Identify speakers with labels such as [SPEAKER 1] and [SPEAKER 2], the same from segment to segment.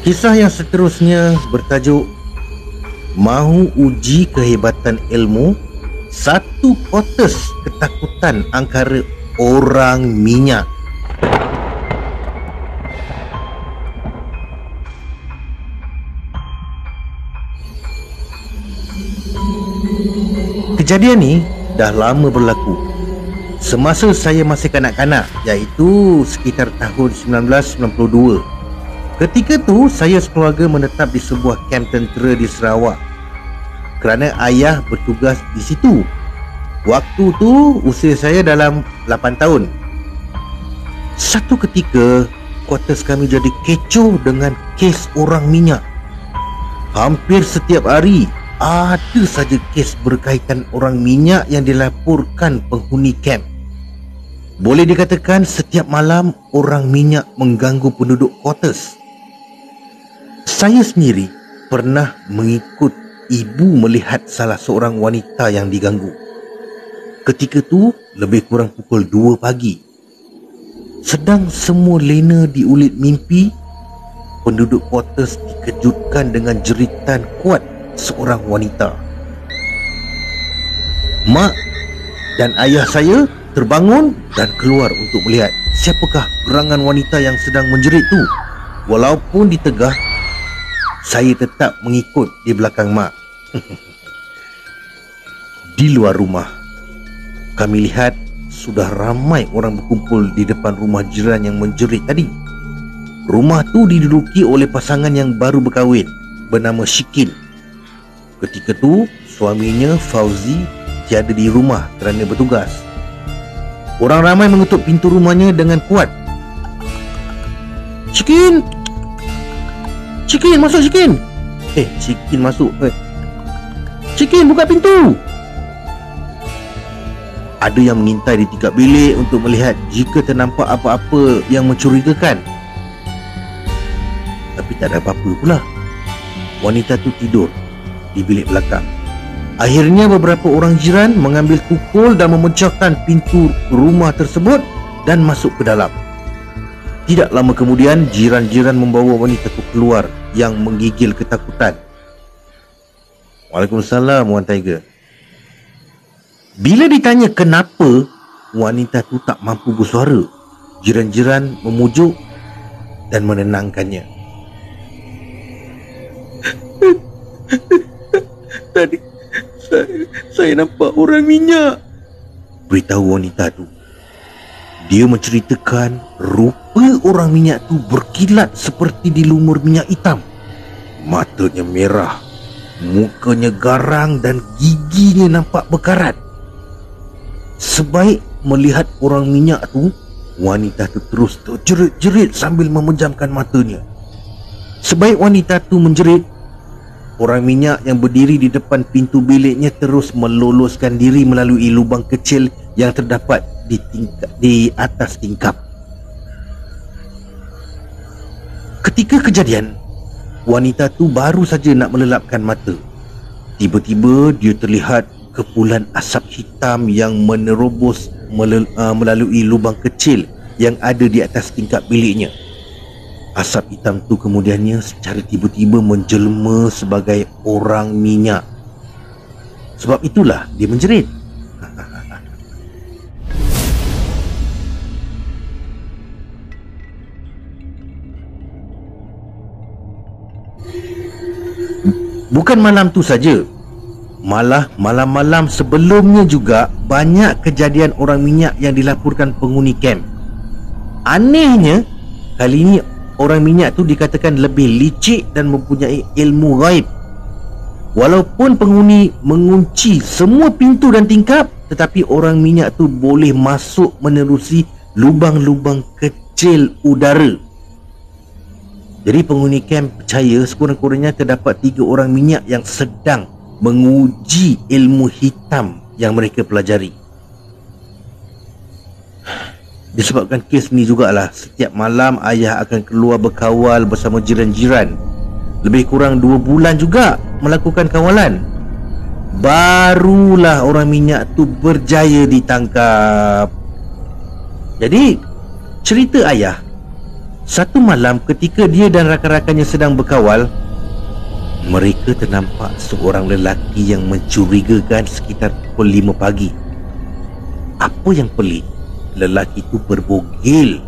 [SPEAKER 1] Kisah yang seterusnya bertajuk Mahu uji kehebatan ilmu, satu kotes ketakutan angkara orang minyak. Kejadian ni dah lama berlaku. Semasa saya masih kanak-kanak, iaitu sekitar tahun 1992. Ketika tu saya sekeluarga menetap di sebuah kamp tentera di Sarawak kerana ayah bertugas di situ. Waktu tu usia saya dalam 8 tahun. Satu ketika kuartus kami jadi kecoh dengan kes orang minyak. Hampir setiap hari ada saja kes berkaitan orang minyak yang dilaporkan penghuni kamp. Boleh dikatakan setiap malam orang minyak mengganggu penduduk kuartus. Saya sendiri pernah mengikut ibu melihat salah seorang wanita yang diganggu. Ketika tu lebih kurang pukul 2 pagi. Sedang semua lena di ulit mimpi, penduduk kuartus dikejutkan dengan jeritan kuat seorang wanita. Mak dan ayah saya terbangun dan keluar untuk melihat siapakah gerangan wanita yang sedang menjerit tu. Walaupun ditegah, saya tetap mengikut di belakang mak. Di luar rumah, kami lihat sudah ramai orang berkumpul di depan rumah jiran yang menjerit tadi. Rumah tu diduduki oleh pasangan yang baru berkahwin bernama Syikin. Ketika tu suaminya Fauzi tiada di rumah kerana bertugas. Orang ramai mengetuk pintu rumahnya dengan kuat. Syikin! Syikin, masuk Syikin! Syikin masuk. Syikin, buka pintu! Ada yang mengintai di tingkap bilik untuk melihat jika ternampak apa-apa yang mencurigakan. Tapi tak ada apa-apa pula. Wanita tu tidur di bilik belakang. Akhirnya beberapa orang jiran mengambil pukul dan memecahkan pintu rumah tersebut dan masuk ke dalam. Tidak lama kemudian jiran-jiran membawa wanita tu keluar yang menggigil ketakutan. Waalaikumsalam, Wan Tiger. Bila ditanya kenapa wanita tu tak mampu bersuara, jiran-jiran memujuk dan menenangkannya. Tadi saya nampak orang minyak, beritahu wanita tu. Dia menceritakan rupa orang minyak tu berkilat seperti dilumur minyak hitam. Matanya merah, mukanya garang dan giginya nampak berkarat. Sebaik melihat orang minyak tu, wanita tu terus terjerit-jerit sambil memejamkan matanya. Sebaik wanita tu menjerit, orang minyak yang berdiri di depan pintu biliknya terus meloloskan diri melalui lubang kecil yang terdapat di atas tingkap. Ketika kejadian, wanita tu baru saja nak melelapkan mata. Tiba-tiba dia terlihat kepulan asap hitam yang menerobos melalui lubang kecil yang ada di atas tingkap biliknya. Asap hitam tu kemudiannya secara tiba-tiba menjelma sebagai orang minyak. Sebab itulah dia menjerit. Bukan malam tu saja, malah malam-malam sebelumnya juga banyak kejadian orang minyak yang dilaporkan penghuni kamp. Anehnya, kali ini orang minyak tu dikatakan lebih licik dan mempunyai ilmu gaib. Walaupun penghuni mengunci semua pintu dan tingkap, tetapi orang minyak tu boleh masuk menerusi lubang-lubang kecil udara. Jadi penghuni kamp percaya sekurang-kurangnya terdapat 3 orang minyak yang sedang menguji ilmu hitam yang mereka pelajari. Disebabkan kes ni jugalah setiap malam ayah akan keluar berkawal bersama jiran-jiran. Lebih kurang 2 bulan juga melakukan kawalan. Barulah orang minyak tu berjaya ditangkap. Jadi cerita ayah Satu malam ketika dia dan rakan-rakannya sedang berkawal, mereka ternampak seorang lelaki yang mencurigakan sekitar pukul 5 pagi. Apa yang pelik, lelaki itu berbogel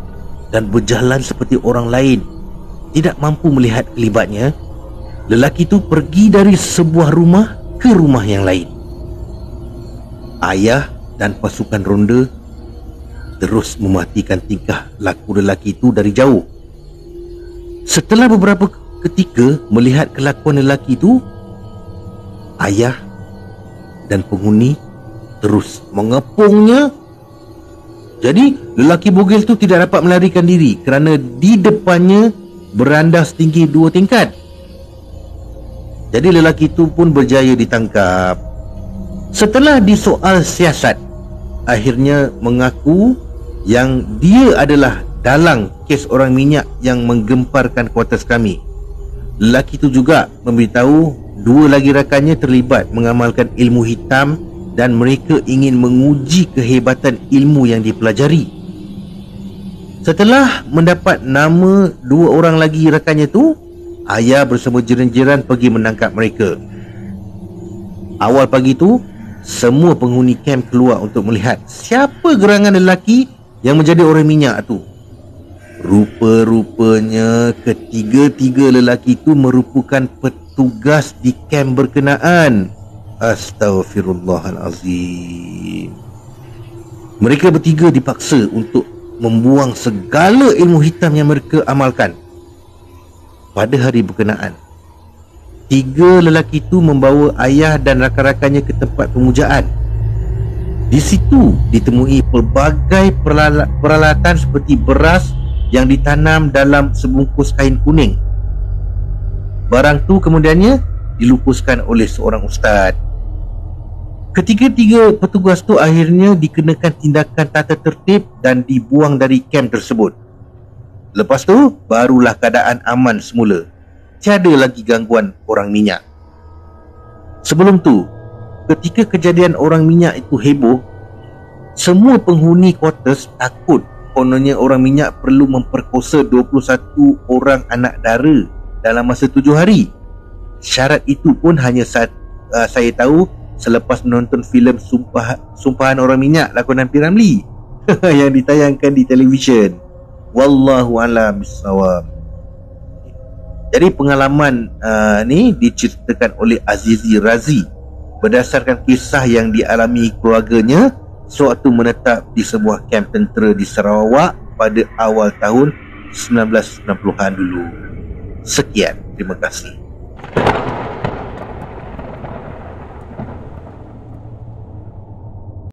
[SPEAKER 1] dan berjalan seperti orang lain. Tidak mampu melihat kelibatnya, lelaki itu pergi dari sebuah rumah ke rumah yang lain. Ayah dan pasukan ronda terus mematikan tingkah laku lelaki itu dari jauh. Setelah beberapa ketika melihat kelakuan lelaki itu, ayah dan penghuni terus mengepungnya. Jadi lelaki bogel itu tidak dapat melarikan diri kerana di depannya beranda setinggi 2 tingkat. Jadi lelaki itu pun berjaya ditangkap. Setelah disoal siasat, akhirnya mengaku yang dia adalah dalang kes orang minyak yang menggemparkan kuartus kami. Lelaki itu juga memberitahu 2 lagi rakannya terlibat mengamalkan ilmu hitam dan mereka ingin menguji kehebatan ilmu yang dipelajari. Setelah mendapat nama 2 orang lagi rakannya tu, ayah bersama jiran-jiran pergi menangkap mereka. Awal pagi tu, semua penghuni kamp keluar untuk melihat siapa gerangan lelaki yang menjadi orang minyak tu. Rupa-rupanya ketiga-tiga lelaki itu merupakan petugas di kamp berkenaan. Astaghfirullahalazim. Mereka bertiga dipaksa untuk membuang segala ilmu hitam yang mereka amalkan. Pada hari berkenaan, 3 lelaki itu membawa ayah dan rakan-rakannya ke tempat pemujaan. Di situ ditemui pelbagai peralatan seperti beras yang ditanam dalam sebungkus kain kuning. Barang tu kemudiannya dilupuskan oleh seorang ustaz. Ketiga-tiga petugas tu akhirnya dikenakan tindakan tata tertib dan dibuang dari kamp tersebut. Lepas tu barulah keadaan aman semula. Tiada lagi gangguan orang minyak. Sebelum tu, ketika kejadian orang minyak itu heboh, semua penghuni kuartus takut kononnya orang minyak perlu memperkosa 21 orang anak dara dalam masa 7 hari. Syarat itu pun hanya saya tahu selepas menonton filem Sumpahan Orang Minyak lakonan P. Ramlee yang ditayangkan di televisyen. Wallahu a'lam bissawab. Jadi pengalaman ni diceritakan oleh Azizi Razi berdasarkan kisah yang dialami keluarganya sewaktu menetap di sebuah kamp tentera di Sarawak pada awal tahun 1990-an dulu. Sekian, terima kasih.